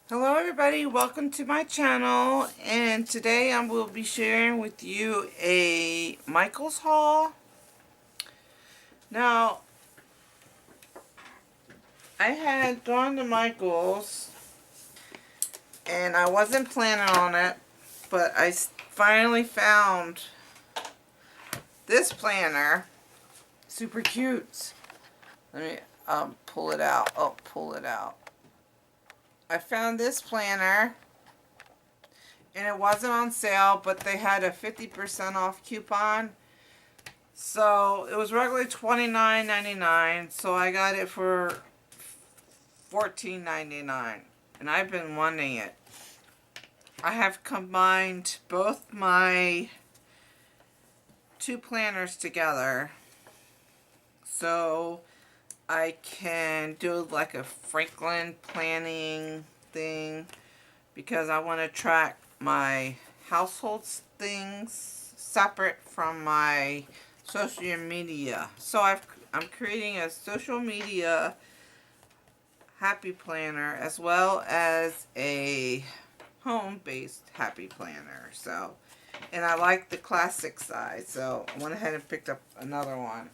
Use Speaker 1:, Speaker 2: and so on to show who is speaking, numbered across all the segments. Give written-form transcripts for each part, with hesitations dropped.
Speaker 1: Hello everybody, welcome to my channel, and today I will be sharing with you a Michaels haul. Now, I had gone to Michaels and I wasn't planning on it, but I finally found this planner. Super cute. Let me pull it out. Oh, pull it out. I found this planner and it wasn't on sale, but they had a 50% off coupon. So it was regularly $29.99, so I got it for $14.99, and I've been wanting it. I have combined both my two planners together so I can do like a Franklin planning thing, because I want to track my household things separate from my social media. So I'm creating a social media happy planner as well as a home-based happy planner. So, and I like the classic size, so I went ahead and picked up another one.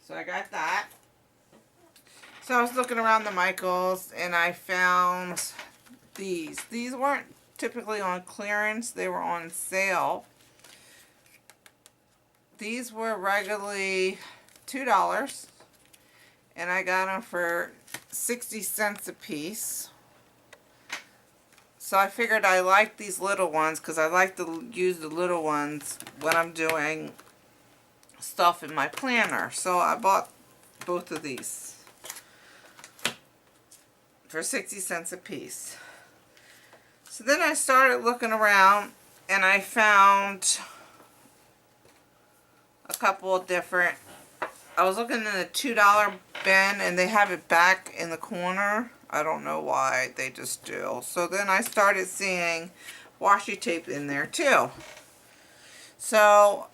Speaker 1: So I got that. So I was looking around the Michaels and I found these. These weren't typically on clearance, they were on sale. These were regularly $2, and I got them for 60 cents a piece. So I figured I like these little ones because I like to use the little ones when I'm doing stuff in my planner. So I bought both of these for 60 cents a piece. So then I started looking around and I found a couple of different, I was looking in the $2 bin and they have it back in the corner. I don't know why, they just do. So then I started seeing washi tape in there too. So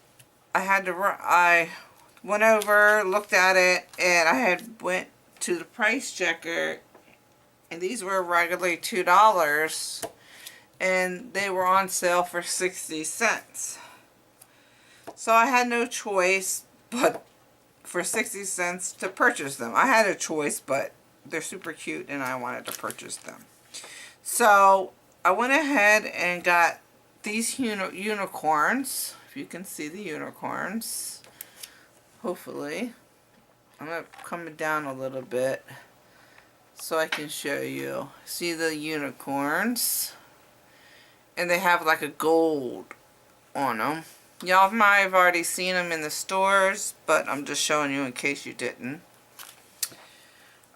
Speaker 1: I went over, looked at it, and I went to the price checker, and these were regularly $2, and they were on sale for 60 cents. So I had no choice but for 60 cents to purchase them. I had a choice, but they're super cute and I wanted to purchase them. So I went ahead and got these unicorns. If you can see the unicorns, hopefully. I'm going to come down a little bit so I can show you. See the unicorns? And they have like a gold on them. Y'all might have already seen them in the stores, but I'm just showing you in case you didn't.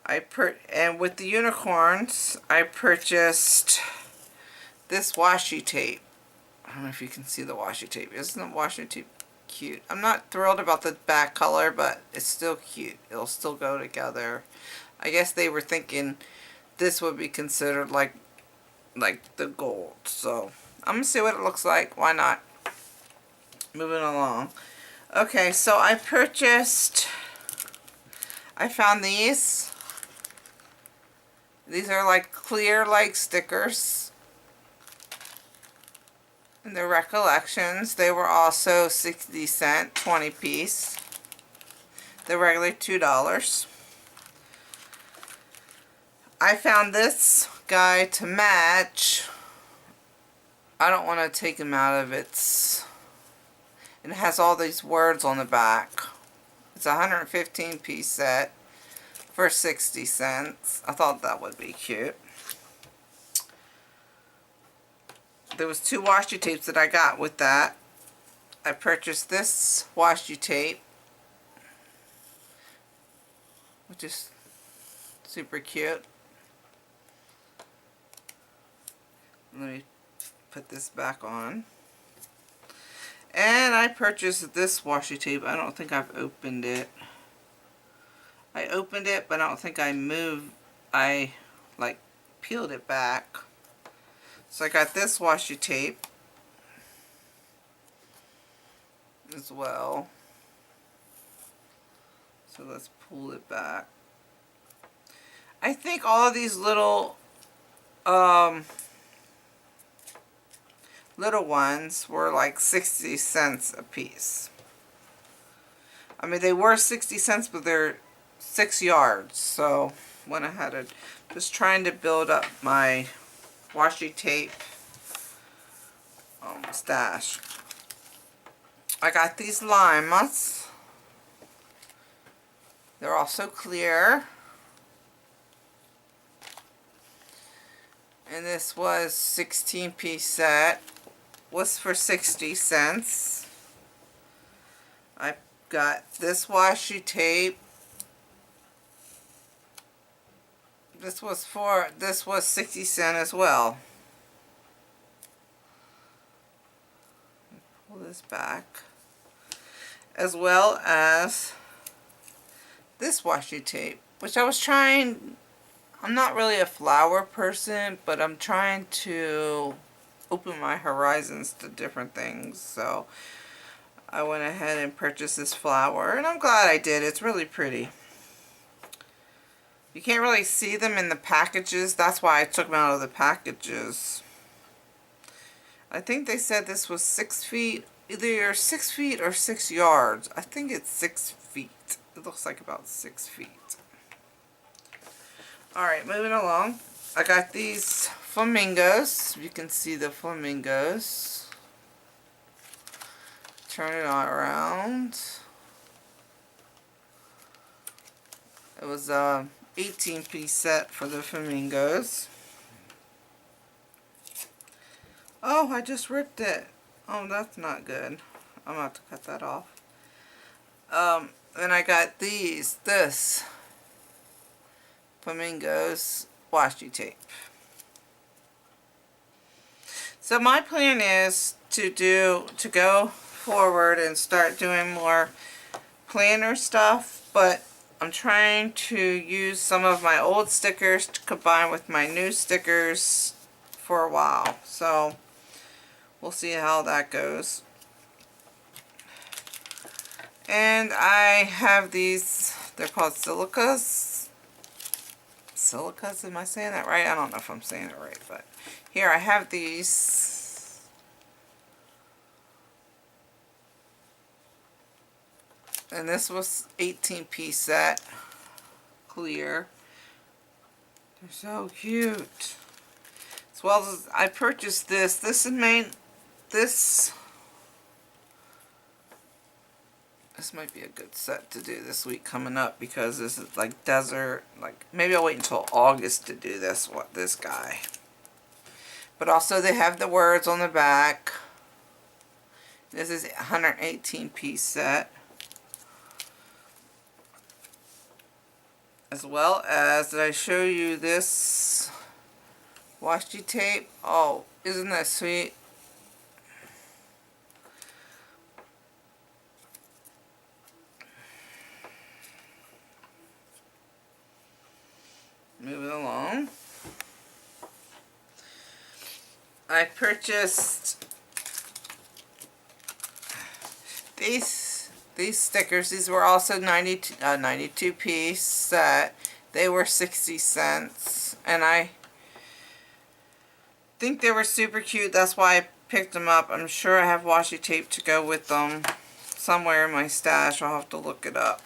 Speaker 1: And with the unicorns, I purchased this washi tape. I don't know if you can see the washi tape. Isn't the washi tape cute? I'm not thrilled about the back color, but it's still cute. It'll still go together. I guess they were thinking this would be considered like the gold. So I'm gonna see what it looks like. Why not? Moving along. Okay, so I found these. These are like clear like stickers. And they're recollections. They were also 60 cents, 20 piece. They're regularly $2. I found this guy to match. I don't want to take him out of its. It has all these words on the back. It's a 115 piece set for 60 cents. I thought that would be cute. There was 2 washi tapes that I got with that. I purchased this washi tape, which is super cute. Let me put this back on. And I purchased this washi tape. I don't think I've opened it. I opened it, but I don't think I like peeled it back. So I got this washi tape as well. So let's pull it back. I think all of these little little ones were like 60 cents a piece. I mean, they were 60 cents, but they're 6 yards. So went ahead and just trying to build up my washi tape stash. I got these limas. They're also clear. And this was 16-piece set. Was for 60 cents. I got this washi tape. This was 60 cents as well. Pull this back. As well as this washi tape, which I was trying. I'm not really a flower person, but I'm trying to open my horizons to different things. So I went ahead and purchased this flower, and I'm glad I did. It's really pretty. You can't really see them in the packages. That's why I took them out of the packages. I think they said this was 6 feet. Either 6 feet or 6 yards. I think it's 6 feet. It looks like about 6 feet. Alright, moving along. I got these flamingos. You can see the flamingos. Turn it on around. It was a 18-piece set for the flamingos. Oh, I just ripped it. Oh, that's not good. I'm going to have to cut that off. Then I got this flamingos washi tape. So my plan is to go forward and start doing more planner stuff, but I'm trying to use some of my old stickers to combine with my new stickers for a while. So we'll see how that goes. And I have these, they're called silicas. Silicas, am I saying that right? I don't know if I'm saying it right, but here I have these. And this was 18-piece set, clear. They're so cute. As well as I purchased this. This might be a good set to do this week coming up, because this is like desert. Like maybe I'll wait until August to do this guy. But also they have the words on the back. This is a 118-piece set. As well as, did I show you this washi tape? Oh, isn't that sweet? Moving along. I purchased these stickers. These were also 92 piece set. They were 60 cents, and I think they were super cute. That's why I picked them up. I'm sure I have washi tape to go with them somewhere in my stash. I'll have to look it up.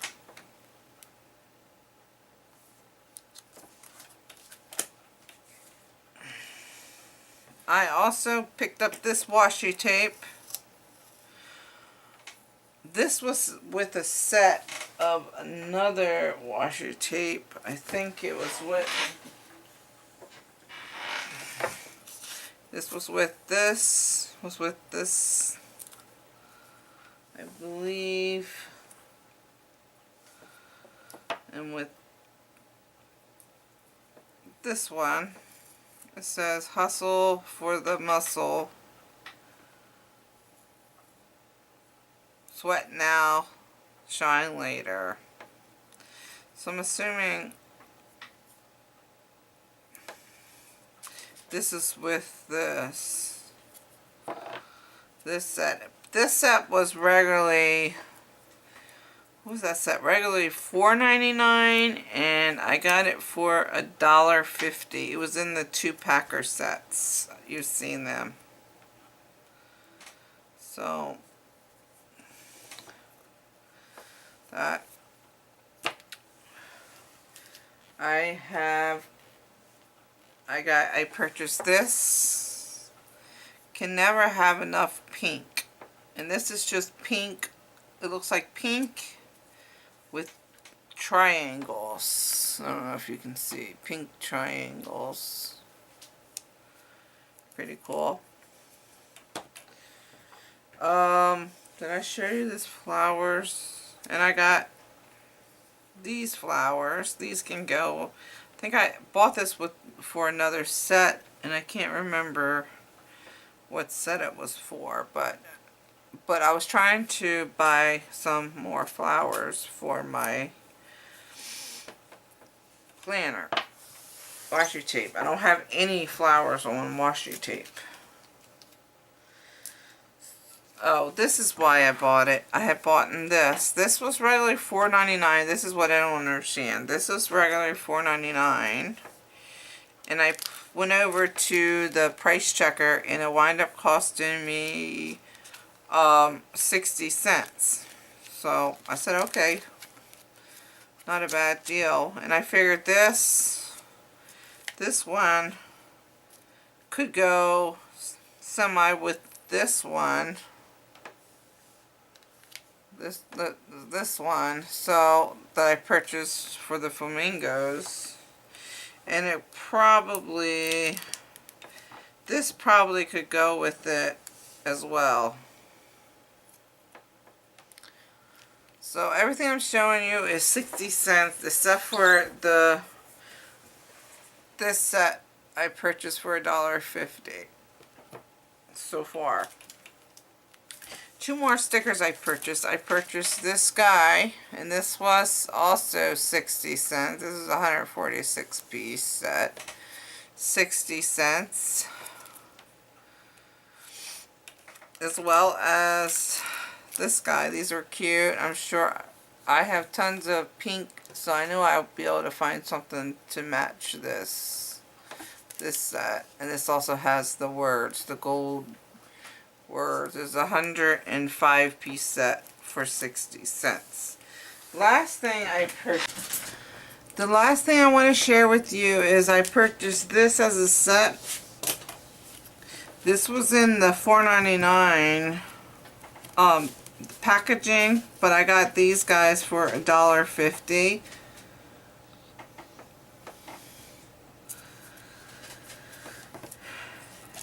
Speaker 1: I also picked up this washi tape. This was with a set of another washi tape. I think it was with... This was with this. I believe. And with this one. It says, hustle for the muscle. Sweat now, shine later. So I'm assuming this is with this set. This set was regularly what was that set? Regularly $4.99, and I got it for $1.50. It was in the 2-packer sets. You've seen them. So that I purchased this. Can never have enough pink. And this is just pink. It looks like pink with triangles. I don't know if you can see. Pink triangles. Pretty cool. Did I show you this flowers? And I got these flowers. These can go. I think I bought this for another set, and I can't remember what set it was for, but I was trying to buy some more flowers for my planner. Washi tape. I don't have any flowers on washi tape. Oh, this is why I bought it. I had bought this. This was regularly $4.99. This is what I don't understand. This was regularly $4.99. And I went over to the price checker, and it wound up costing me 60 cents. So I said, okay, not a bad deal. And I figured this one could go semi with this one. This one, so that I purchased for the flamingos, and this probably could go with it as well. So everything I'm showing you is 60 cents, except for this set I purchased for $1.50 so far. 2 more stickers I purchased. I purchased this guy, and this was also 60 cents. This is a 146 piece set. 60 cents. As well as this guy. These are cute. I'm sure I have tons of pink, so I knew I'll be able to find something to match this set. And this also has the words, the gold words. Is a 105 piece set for 60 cents. Last thing I purchased. The last thing I want to share with you is I purchased this as a set. This was in the $4.99 packaging, but I got these guys for $1.50.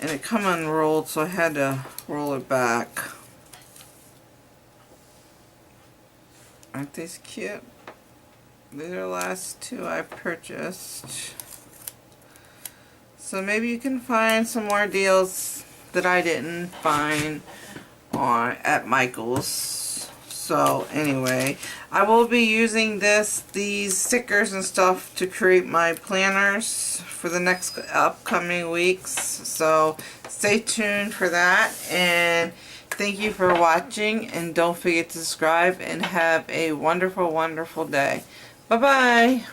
Speaker 1: And it come unrolled, so I had to roll it back. Aren't these cute? These are the last 2 I purchased. So maybe you can find some more deals that I didn't find at Michael's. So anyway, I will be using these stickers and stuff to create my planners for the next upcoming weeks. So stay tuned for that, and thank you for watching, and don't forget to subscribe, and have a wonderful, wonderful day. Bye bye.